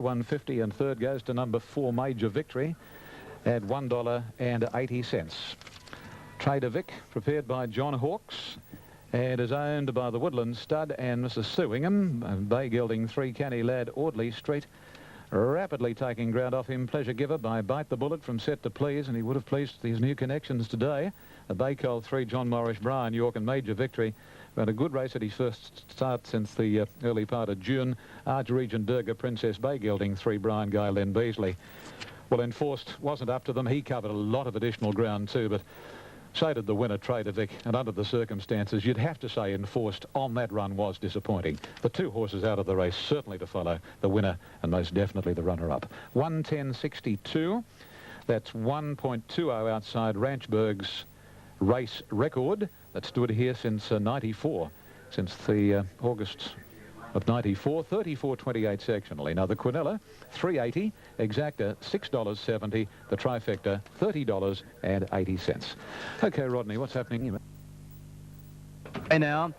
$1.50, and third goes to number 4, Major Victory, at $1.80. Trader Vic, prepared by John Hawkes, and is owned by the Woodland Stud and Mrs. Sue Ingham. Bay Gelding 3, Canny Lad, Audley Street. Rapidly taking ground off him, Pleasure Giver by Bite the Bullet from Set to Please, and he would have pleased his new connections today. A Baycole 3, John Morris, Brian York, and Major Victory. Had a good race at his first start since the early part of June. Arch Regent Durga, Princess Bay Gelding 3, Brian Guy, Len Beasley. Well, Enforced wasn't up to them. He covered a lot of additional ground too, but so did the winner, Trader Vic, and under the circumstances, you'd have to say Enforced on that run was disappointing. The 2 horses out of the race, certainly to follow, the winner and most definitely the runner-up. 1:10.62, that's 1.20 outside Ranchburg's race record that stood here since 94, since the August of 94, 34.28 sectionally. Now the Quinella, $3.80, Exacta, $6.70, the Trifecta, $30.80. Okay, Rodney, what's happening here? Hey now,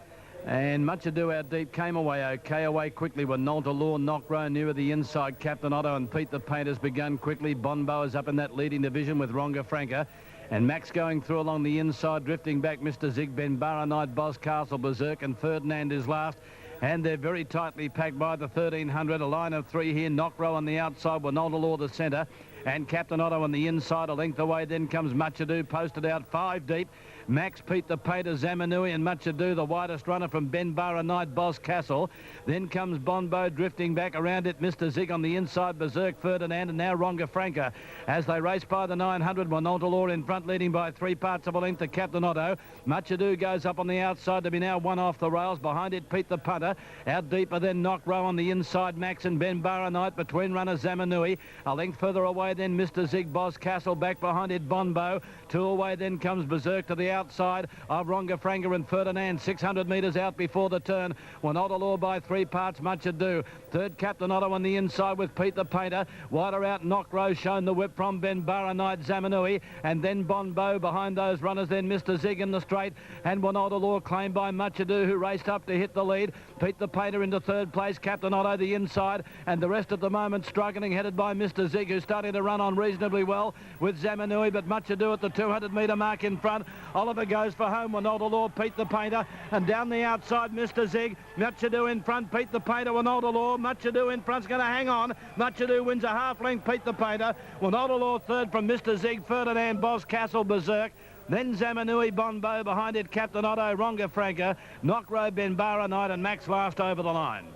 and Much Ado Our Deep came away okay, away quickly with Nolta Law, Knockrow nearer the inside. Captain Otto and Pete the Painter's begun quickly. Bonbo is up in that leading division with Ronga Franca. And Max going through along the inside, drifting back Mr. Zig, Ben Barra Knight, Boscastle, Berserk, and Ferdinand is last. And they're very tightly packed by the 1300. A line of 3 here. Knockrow on the outside, Winolda Law the centre. And Captain Otto on the inside, a length away. Then comes Much Ado, posted out 5 deep. Max, Pete the Painter, Zamanui, and Much Ado, the widest runner from Ben Barra Knight, Boscastle. Then comes Bonbo drifting back around it. Mr. Zig on the inside, Berserk, Ferdinand, and now Ronga Franca. As they race by the 900, Winolda Law in front, leading by 3 parts of a length to Captain Otto. Much Ado goes up on the outside to be now 1 off the rails. Behind it, Pete the Punter. Out deeper then Knockrow on the inside, Max and Ben Barra Knight. Between runners, Zamanui. A length further away then Mr. Zig, Boscastle. Back behind it, Bonbo. 2 away then comes Berserk to the outside of Ronga Franca and Ferdinand. 600 metres out before the turn. Winolda Law by 3 parts, Much Ado. Third, Captain Otto on the inside with Pete the Painter. Wider out, Knockrow shown the whip from Ben Barra Knight, Zamanui. And then Bonbo behind those runners. Then Mr. Zig in the straight. And Winolda Law claimed by Much Ado, who raced up to hit the lead. Pete the Painter into 3rd place. Captain Otto the inside. And the rest at the moment struggling, headed by Mr. Zig, who's starting to run on reasonably well with Zamanui. But Much Ado at the 200-metre mark in front. Oliver goes for home. Winolda Law, Pete the Painter, and down the outside, Mr. Zig. Much Ado in front, Pete the Painter, Winolda Law. Much Ado in front's going to hang on. Much Ado wins a half length, Pete the Painter. Winolda Law third from Mr. Zig, Ferdinand, Boscastle, Berserk. Then Zamanui, Bonbo, behind it, Captain Otto, Ronga Franca, Knockrow, Ben Barra Knight, and Max last over the line.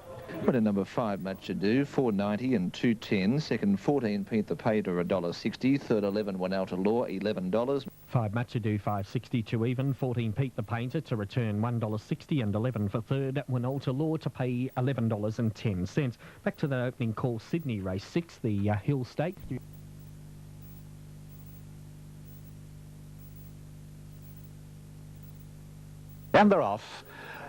Winner number 5, Much Ado, $4.90 and $2.10. Second, 14, Pete the Painter, $1.60. Third, 11, Winolda Law, $11. 5, Much Ado, $5.60 to even. 14, Pete the Painter to return $1.60 and 11 for third. Winolda Law to pay $11.10. Back to the opening call, Sydney race 6, the Hill Stakes. And they're off.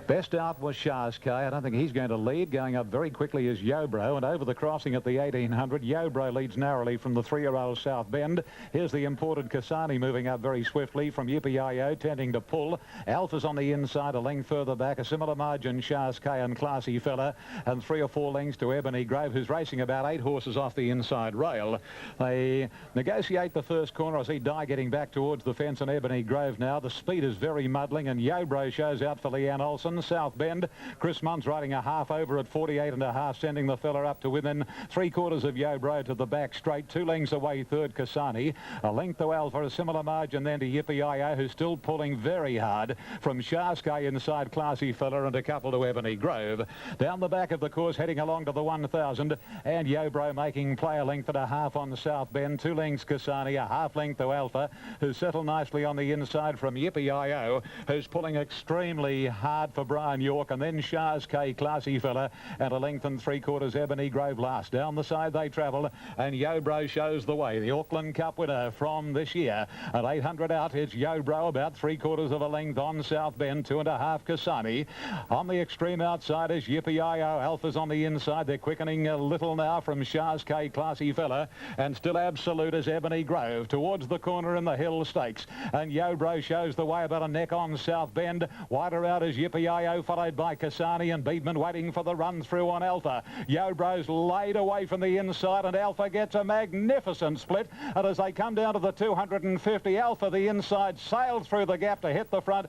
Best out was Shah's K. I don't think he's going to lead. Going up very quickly is Yobro, and over the crossing at the 1800, Yobro leads narrowly from the 3-year-old South Bend. Here's the imported Kasani moving up very swiftly from Yippee-Yi-Yo, tending to pull. Alpha's on the inside, a length further back, a similar margin, Shah's K and Classy Fella, and 3 or 4 lengths to Ebony Grove, who's racing about 8 horses off the inside rail. They negotiate the first corner. I see Dye getting back towards the fence and Ebony Grove now. The speed is very muddling, and Yobro shows out for Leanne Olsen. South Bend, Chris Munn's riding a half over at 48.5, sending the fella up to within 3/4 of Yobro to the back straight. 2 lengths away, third Kasani. A length to Alpha, a similar margin then to Yippee-Yi-Yo, who's still pulling very hard from Sharsky inside Classy Fella, and a couple to Ebony Grove. Down the back of the course, heading along to the 1000, and Yobro making play, a length and a half on the South Bend. 2 lengths Kasani, a half length to Alpha, who's settled nicely on the inside from Yippee-Yi-Yo, who's pulling extremely hard for Brian York, and then Shah's K, Classy Fella, and a length and 3/4 Ebony Grove last. Down the side they travel, and Yobro shows the way. The Auckland Cup winner from this year. At 800 out, it's Yobro, about 3/4 of a length on South Bend, 2.5 Kasani. On the extreme outside is Yippee-Yi-Yo. Alpha's on the inside. They're quickening a little now from Shah's K, Classy Fella, and still absolute is Ebony Grove towards the corner in the Hill Stakes. And Yobro shows the way, about a neck on South Bend. Wider out is Yippee-Yi-Yo. Yippee-I-O, followed by Kasani and Beedman waiting for the run through on Alpha. Yobro's laid away from the inside, and Alpha gets a magnificent split. And as they come down to the 250, Alpha, the inside, sailed through the gap to hit the front,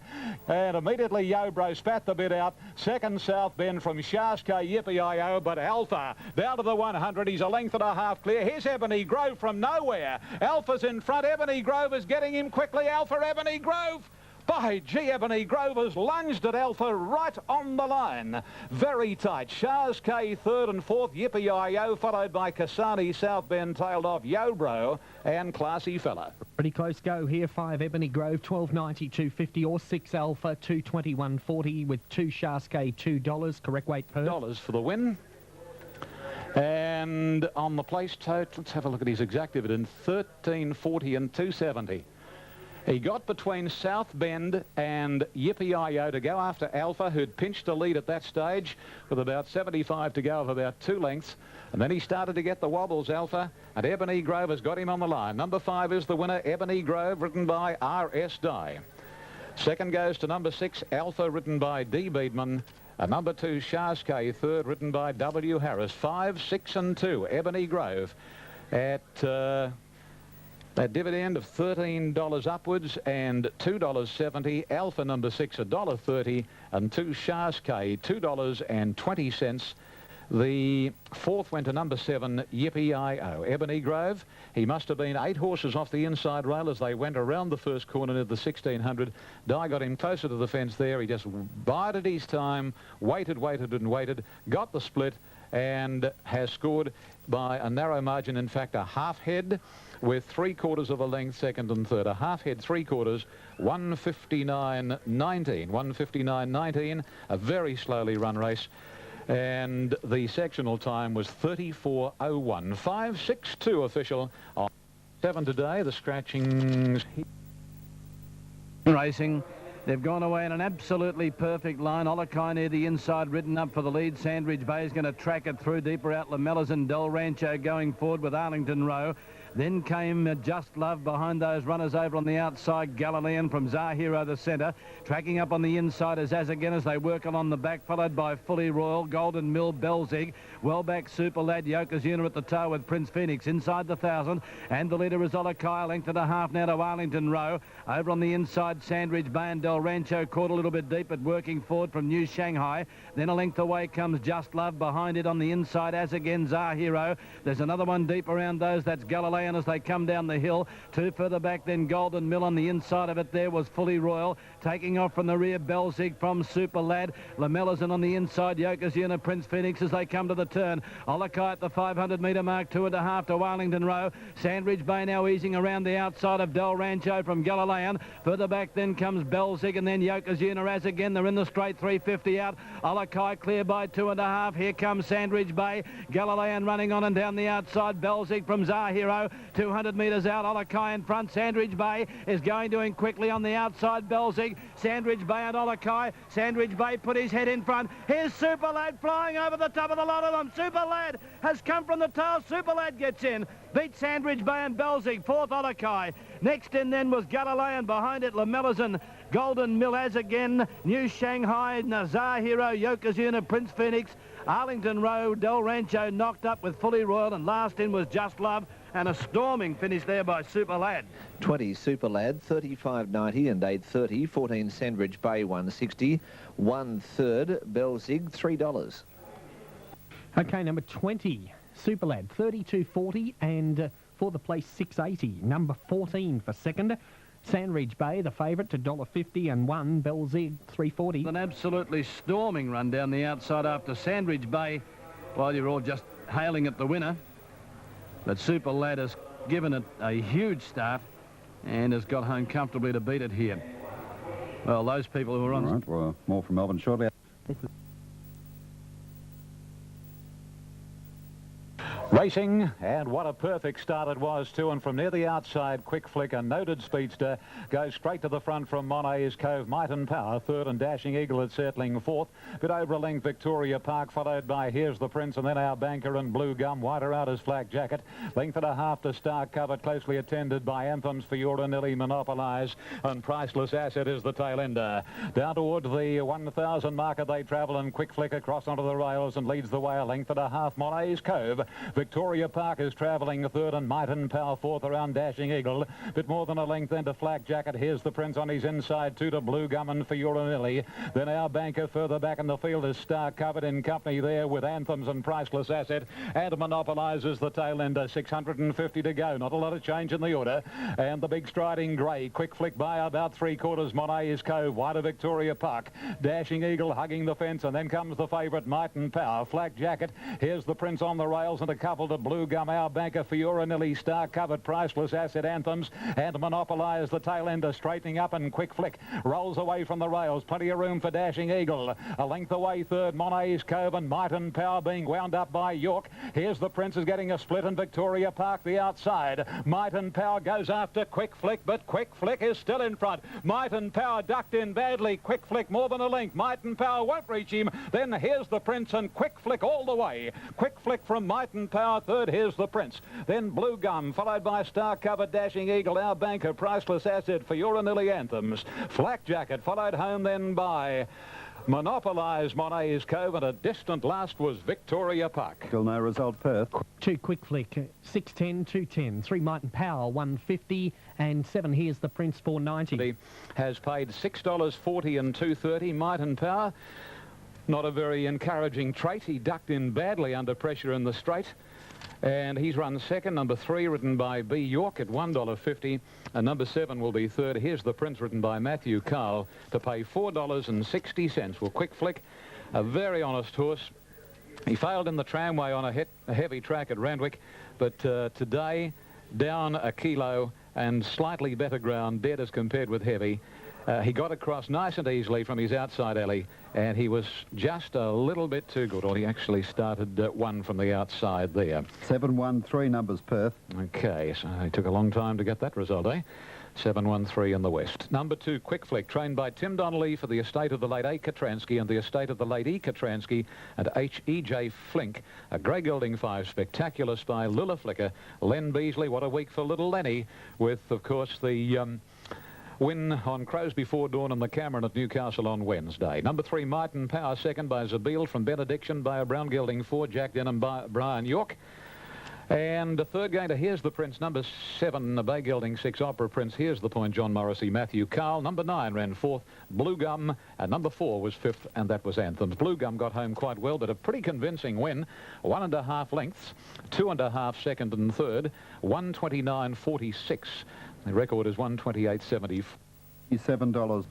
and immediately Yobro spat the bit out. Second South Bend from Shaska, Yippee-I-O, but Alpha down to the 100. He's a length and a half clear. Here's Ebony Grove from nowhere. Alpha's in front. Ebony Grove is getting him quickly. Alpha, Ebony Grove. By gee, Ebony Grove has lunged at Alpha right on the line. Very tight. Shah's K third and fourth. Yippee-I-O, followed by Kasani. South Bend tailed off Yobro and Classy Fella. Pretty close go here. 5 Ebony Grove, 12.90, 2.50, or 6 Alpha, 221.40, with 2 Shah's K, $2. Correct weight per. Dollars for the win. And on the place tote, let's have a look at his exact dividend, 13.40 and 2.70. He got between South Bend and Yippee-I-O to go after Alpha, who'd pinched a lead at that stage with about 75 to go of about 2 lengths. And then he started to get the wobbles, Alpha, and Ebony Grove has got him on the line. Number 5 is the winner, Ebony Grove, written by R.S. Dye. Second goes to number 6, Alpha, written by D. Beedman. Number 2, Shah's K, third, written by W. Harris. 5, 6 and 2, Ebony Grove at that dividend of $13 upwards and $2.70. Alpha number 6, $1.30, and 2 Shah's K, $2.20. The fourth went to number 7, Yippee-I-O. Ebony Grove, he must have been 8 horses off the inside rail as they went around the first corner of the 1600. Dye got him closer to the fence there. He just bided his time, waited and waited, got the split, and has scored by a narrow margin, in fact a half head with 3/4 of a length, second and third. A half head, 3/4, 159.19. 159.19, a very slowly run race. And the sectional time was 34.01. 5.62 official on 7 today. The scratchings. Racing. They've gone away in an absolutely perfect line. Olakai near the inside, ridden up for the lead. Sandridge Bay is going to track it through. Deeper out, Lamellas and Del Rancho going forward with Arlington Row. Then came Just Love behind those runners over on the outside. Galilean from Zahiro the centre. Tracking up on the inside is As Again as they work on the back, followed by Fully Royal, Golden Mill, Belzig. Well back, Super Lad, Yokozuna at the toe with Prince Phoenix inside the 1,000. And the leader is Olakai, a length and a half now to Arlington Row. Over on the inside, Sandridge Bay and Del Rancho caught a little bit deep, but working forward from New Shanghai. Then a length away comes Just Love. Behind it on the inside, As Again, Zahiro. There's another one deep around those. That's Galilean as they come down the hill. 2 further back, then Golden Mill. On the inside of it there was Fully Royal. Taking off from the rear, Belzig from Super Lad. Lamellas, and on the inside, Yokozuna, Prince Phoenix as they come to the turn. Olakai at the 500-metre mark, 2.5 to Arlington Row. Sandridge Bay now easing around the outside of Del Rancho from Galilean. Further back then comes Belzig, and then Yokozuna. As Again, they're in the straight, 350 out. Olakai clear by 2.5. Here comes Sandridge Bay. Galilean running on and down the outside. Belzig from Zahiro. 200 metres out. Olakai in front. Sandridge Bay is going to him quickly on the outside. Belzig. Sandridge Bay and Olakai. Sandridge Bay put his head in front. Here's Super Lad flying over the top of the lot of them. Super Lad has come from the tail. Super Lad gets in. Beat Sandridge Bay and Belzig. Fourth, Olakai. Next in then was Galilean. Behind it, Lamellas and Golden Mill. As Again, New Shanghai, Nazar Hero, Yokozuna, Prince Phoenix, Arlington Row, Del Rancho knocked up with Fully Royal, and last in was Just Love, and a storming finish there by Super Lad. 20 Super Lad, 35.90 and 8.30. 14 Sandridge Bay, 160. 1/3 Belzig, $3. Okay, number 20, Super Lad, 32.40, and for the place, 6.80. Number 14 for second. Sandridge Bay, the favourite, to $1.50, and 1, Belzig, $3.40. An absolutely storming run down the outside after Sandridge Bay. Well, you're all just hailing at the winner. But Super Lad has given it a huge start and has got home comfortably to beat it here. Well, those people who are on... All right, well, more from Melbourne shortly. Racing, and what a perfect start it was too, and from near the outside, Quick Flick, a noted speedster, goes straight to the front from Monet's Cove. Might and Power, third, and Dashing Eagle at settling fourth. Bit over a length, Victoria Park, followed by Here's the Prince, and then Our Banker and Blue Gum. Wider out as Flak Jacket. Length and a half to Star Covered, closely attended by Anthems for Euro Nilly, Monopolize, and Priceless Asset is the tail ender. Down toward the 1,000 marker they travel, and Quick Flick across onto the rails and leads the way a length and a half. Monet's Cove. Victoria Park is travelling third, and Might and Power fourth around Dashing Eagle. Bit more than a length then to Flak Jacket. Here's the Prince on his inside, two to Blue Gum and for Euronilly. Then Our Banker further back in the field is Star Covered, in company there with Anthems and Priceless Asset, and monopolises the tail ender. 650 to go. Not a lot of change in the order. And the big striding grey, Quick Flick by about 3/4. Monet's Cove, wider Victoria Park. Dashing Eagle hugging the fence, and then comes the favourite Might and Power. Flak Jacket. Here's the Prince on the rails, and a couple to Blue Gum, Our Banker, Fiora Nilly, Star Covered, Priceless Asset, Anthems, and monopolise the tail ender, straightening up, and Quick Flick rolls away from the rails. Plenty of room for Dashing Eagle. A length away third, Monet's Cove, and Might and Power being wound up by York. Here's the Prince is getting a split, and Victoria Park the outside. Might and Power goes after Quick Flick, but Quick Flick is still in front. Might and Power ducked in badly. Quick Flick more than a length. Might and Power won't reach him. Then here's the Prince, and Quick Flick all the way. Quick Flick from Might and Power third. Here's the Prince. Then Blue Gum, followed by Star Covered, Dashing Eagle, Our Banker, Priceless Asset for Euronilly, Anthems. Flak Jacket followed home then by Monopolise, Monet's Cove, and a distant last was Victoria Park. Still no result, Perth. 2 Quick Flick, 6.10, 2.10. 3 Might and Power, 150, and 7 Here's the Prince, 4.90. Has paid $6.40 and 2.30. Might and Power, not a very encouraging trait. He ducked in badly under pressure in the straight. And he's run second. Number 3, written by B. York, at $1.50. And number 7 will be third. Here's the Prince, written by Matthew Carl, to pay $4.60. Well, Quick Flick, a very honest horse. He failed in the tramway on a heavy track at Randwick, but today, down a kilo and slightly better ground, dead as compared with heavy. He got across nice and easily from his outside alley, and he was just a little bit too good, or he actually started one from the outside there. 7-1-3 numbers, Perth. Okay, so it took a long time to get that result, eh? 7-1-3 in the West. Number 2, Quick Flick, trained by Tim Donnelly for the estate of the late A. Katransky and the estate of the late E. Katransky and H.E.J. Flink. A grey gelding 5, spectacular spy, Lilla Flicker, Len Beasley. What a week for little Lenny, with, of course, the win on Crows Before Dawn and the Cameron at Newcastle on Wednesday. Number 3, Might and Power, second by Zabeel from Benediction, by a brown gelding 4, Jack Denham by Brian York. And the third going to Here's the Prince, number 7, the Bay Gelding 6, Opera Prince, Here's the Point, John Morrissey, Matthew Carl. Number 9 ran 4th, Blue Gum, and number 4 was 5th, and that was Anthems. Blue Gum got home quite well, but a pretty convincing win. 1.5 lengths, 2.5 second and third, 129.46. The record is 128.70. $7.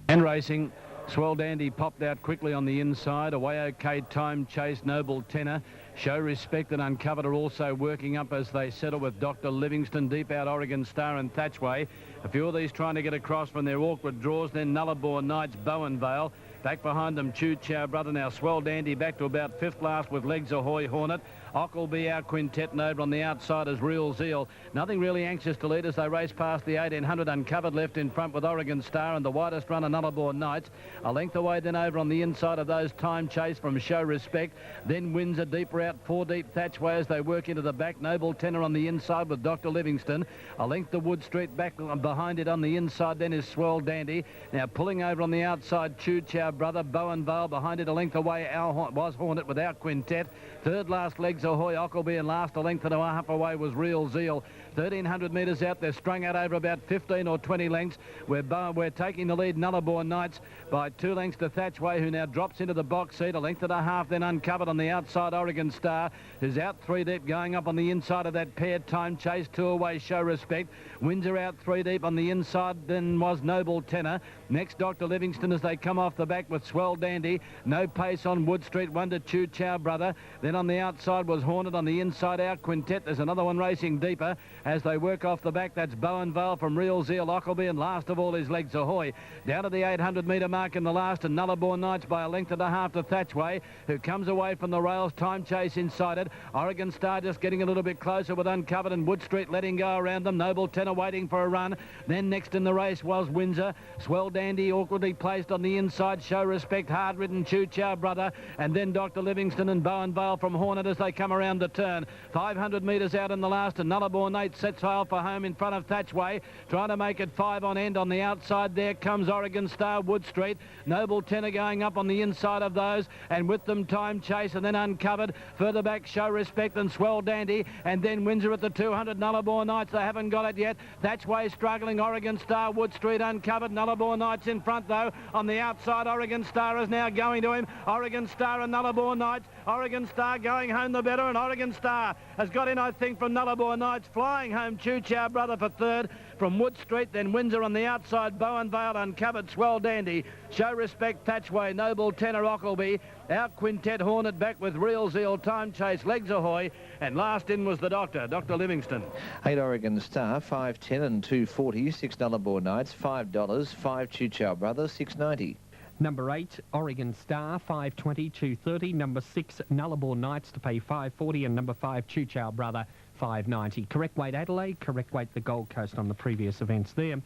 And racing. Swell Dandy popped out quickly on the inside. Away OK, Time Chase, Noble Tenor. Show Respect and Uncovered are also working up as they settle with Dr. Livingston, deep out Oregon Star and Thatchway. A few of these trying to get across from their awkward draws. Then Nullarbor Knights, Bowen Vale. Back behind them, Choo Chow Brother. Now Swell Dandy back to about 5th last with Legs Ahoy Hornet. Ockleby, Our Quintet, and over on the outside is Real Zeal. Nothing really anxious to lead as they race past the 1800. Uncovered left in front with Oregon Star and the widest runner, Nullarbor Knights. A length away then over on the inside of those, Time Chase from Show Respect. Then Windsor deeper out, 4 deep Thatchway as they work into the back. Noble Tenor on the inside with Dr. Livingston. A length to Wood Street back behind it on the inside then is Swell Dandy. Now pulling over on the outside, Choo Chow Brother, Bowen Vale behind it. A length away was Hornet with Our Quintet. Third last Legs Ahoy, Ockleby, and last a length and a half away was Real Zeal. 1,300 metres out, they're strung out over about 15 or 20 lengths. We're taking the lead, Nullarbor Knights, by 2 lengths to Thatchway, who now drops into the box seat. A length and a half then Uncovered on the outside, Oregon Star, who's out 3 deep, going up on the inside of that pair. Time Chase, 2 away, Show Respect. Windsor out 3 deep on the inside, then was Noble Tenor. Next, Dr. Livingston as they come off the back with Swell Dandy. No pace on Wood Street, 1 to Choo Chow Brother. Then on the outside was Hornet, on the inside Our Quintet. There's another one racing deeper. as they work off the back. That's Bowen Vale from Real Zeal Ockleby, and last of all is Legs Ahoy. Down to the 800-metre mark in the last, and Nullarbor Knights by a length and a half to Thatchway, who comes away from the rails. Time Chase inside it. Oregon Star just getting a little bit closer with Uncovered, and Wood Street letting go around them. Noble Tenor waiting for a run. Then next in the race was Windsor. Swell Dandy awkwardly placed on the inside. Show Respect, hard-ridden Choo Chow Brother, and then Dr. Livingston and Bowen Vale from Hornet as they come around the turn. 500 metres out in the last, and Nullarbor Nate sets sail for home in front of Thatchway, trying to make it 5 on end. On the outside there comes Oregon Star, Wood Street. Noble Tenor going up on the inside of those, and with them Time Chase, and then Uncovered. Further back Show Respect and Swell Dandy, and then Windsor at the 200. Nullarbor Knights, they haven't got it yet. Thatchway struggling. Oregon Star, Wood Street, Uncovered. Nullarbor Knights in front though. On the outside, Oregon Star is now going to him. Oregon Star and Nullarbor Knights. Oregon Star going home the better, and Oregon Star has got in, I think, from Nullarbor Knights. Flying home Choo Chow Brother for third. From Wood Street, then Windsor on the outside. Bowen Vale, Uncovered, Swell Dandy. Show Respect, Thatchway, Noble Tenor, Ockleby. Out Quintet, Hornet back with Real Zeal, Time Chase, Legs Ahoy, and last in was the Doctor, Dr. Livingston. 8 Oregon Star, 5.10 and 2.40. 6 Nullarbor Knights, $5. 5 Choo Chow Brothers, $6.90. Number 8, Oregon Star, 5.20, 2.30. Number 6, Nullarbor Knights to pay $5.40, and number 5, Choo Chow Brother, $5.90. Correct weight Adelaide, correct weight the Gold Coast on the previous events there.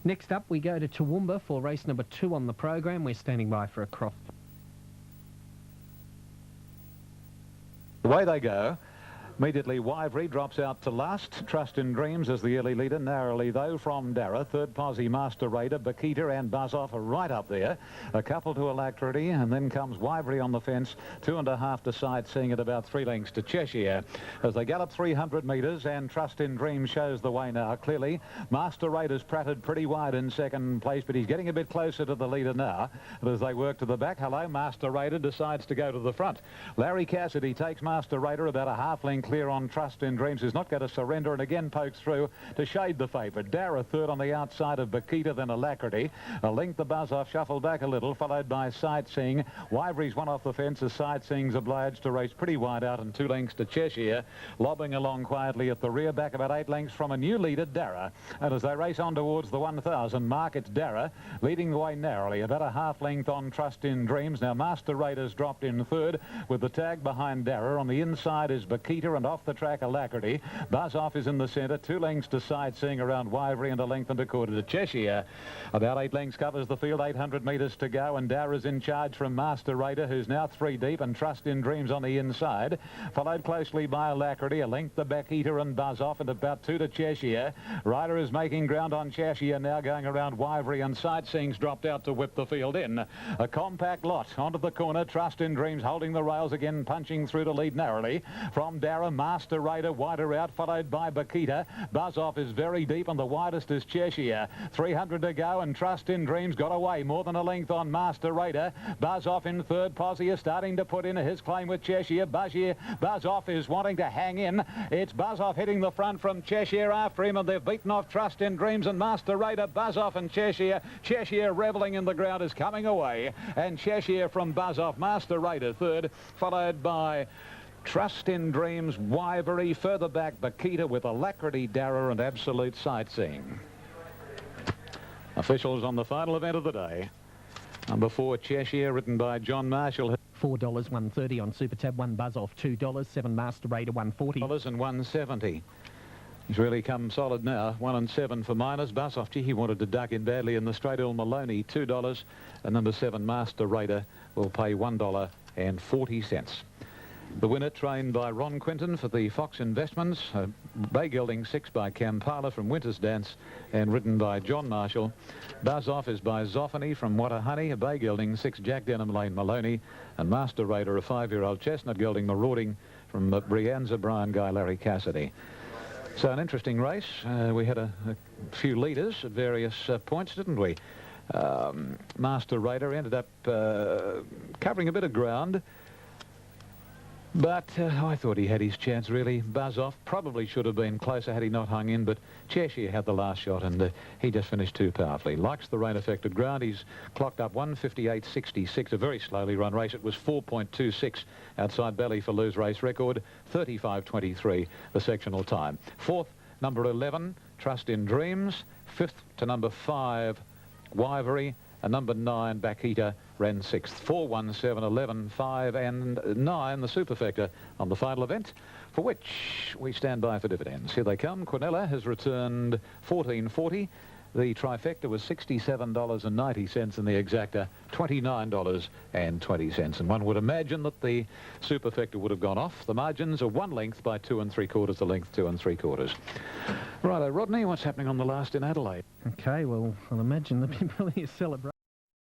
Next up, we go to Toowoomba for race number 2 on the program. We're standing by for a cross. Away they go. Immediately, Wivery drops out to last. Trust in Dreams as the early leader. Narrowly, though, from Darra. Third posse, Master Raider. Bakita and Buzz-Off are right up there. A couple to Alacrity, and then comes Wivery on the fence. 2.5 to Sightseeing at about 3 lengths to Cheshire. As they gallop 300 metres, and Trust in Dreams shows the way now. Clearly, Master Raider's pratted pretty wide in second place, but he's getting a bit closer to the leader now. And as they work to the back, hello, Master Raider decides to go to the front. Larry Cassidy takes Master Raider about a half length clear on Trust in Dreams, who's not going to surrender, and again pokes through to shade the favourite. Darra third on the outside of Bakita, then Alacrity. A length the Buzz-Off, shuffled back a little, followed by Sightseeing. Wivery's one off the fence as Sightseeing's obliged to race pretty wide out, and 2 lengths to Cheshire. Lobbing along quietly at the rear, back about 8 lengths from a new leader, Darra. And as they race on towards the 1,000 mark, it's Darra leading the way narrowly, about a half length on Trust in Dreams. Now Master Raider's dropped in third with the tag behind Darra. On the inside is Bakita, and off the track Alacrity. Buzz-Off is in the centre, 2 lengths to Sightseeing around Wivery, and a length and a quarter to Cheshire. About 8 lengths covers the field, 800 metres to go, and Darra's in charge from Master Raider, who's now 3 deep, and Trust in Dreams on the inside, followed closely by Alacrity. A length the Bakita and Buzz-Off, and about 2 to Cheshire. Ryder is making ground on Cheshire now, going around Wivery, and Sightseeing's dropped out to whip the field in. A compact lot onto the corner. Trust in Dreams holding the rails again, punching through to lead narrowly. From Darra, Master Raider wider out, followed by Bakita. Buzz-Off is very deep, and the widest is Cheshire. 300 to go, and Trust in Dreams got away more than a length on Master Raider. Buzz-Off in third. Posse is starting to put in his claim with Cheshire. Buzz-Off is wanting to hang in. It's Buzz-Off hitting the front from Cheshire after him, and they've beaten off Trust in Dreams and Master Raider. Buzz-Off and Cheshire. Cheshire revelling in the ground is coming away, and Cheshire from Buzz-Off. Master Raider third, followed by Trust in Dreams, Wivery. Further back, Bakita with Alacrity, Darra, and Absolute Sightseeing. Officials on the final event of the day. Number 4, Cheshire, written by John Marshall. $4, $1.30 on Super Tab, 1 Buzz-Off, $2, 7 Master Raider, $1.40. And $1.70. He's really come solid now. 1 and 7 for minors. Buzz-Off, gee, he wanted to duck in badly in the straight. Ill Maloney, $2. And number 7, Master Raider, will pay $1.40. The winner, trained by Ron Quinton for the Fox Investments. Bay Gelding 6 by Kampala from Winter's Dance, and ridden by John Marshall. Buzz-Off is by Zoffany from Wattahoney. Bay Gelding 6, Jack Denham Lane Maloney. And Master Raider, a 5-year-old chestnut gelding marauding from Brianza, Brian Guy, Larry Cassidy. So an interesting race. We had a few leaders at various points, didn't we? Master Raider ended up covering a bit of ground. But I thought he had his chance, really. Buzz off. Probably should have been closer had he not hung in, but Cheshire had the last shot, and he just finished too powerfully. Likes the rain-affected ground. He's clocked up 1:58.66, a very slowly run race. It was 4.26 outside Belly for Lou's race record, 35.23 the sectional time. Fourth, number 11, Trust in Dreams. Fifth to number 5, Wivery. And number 9, Bakita, ran 6th. 4, 1, 7, 11, 5 and 9, the superfecta on the final event, for which we stand by for dividends. Here they come. Quinella has returned 14.40. The trifecta was $67.90 and the exacta $29.20. And one would imagine that the superfecta would have gone off. The margins are 1 length by 2 3/4 the length, 2 3/4. Righto, Rodney, what's happening on the last in Adelaide? Okay, well, I'll imagine there'll be plenty of celebration.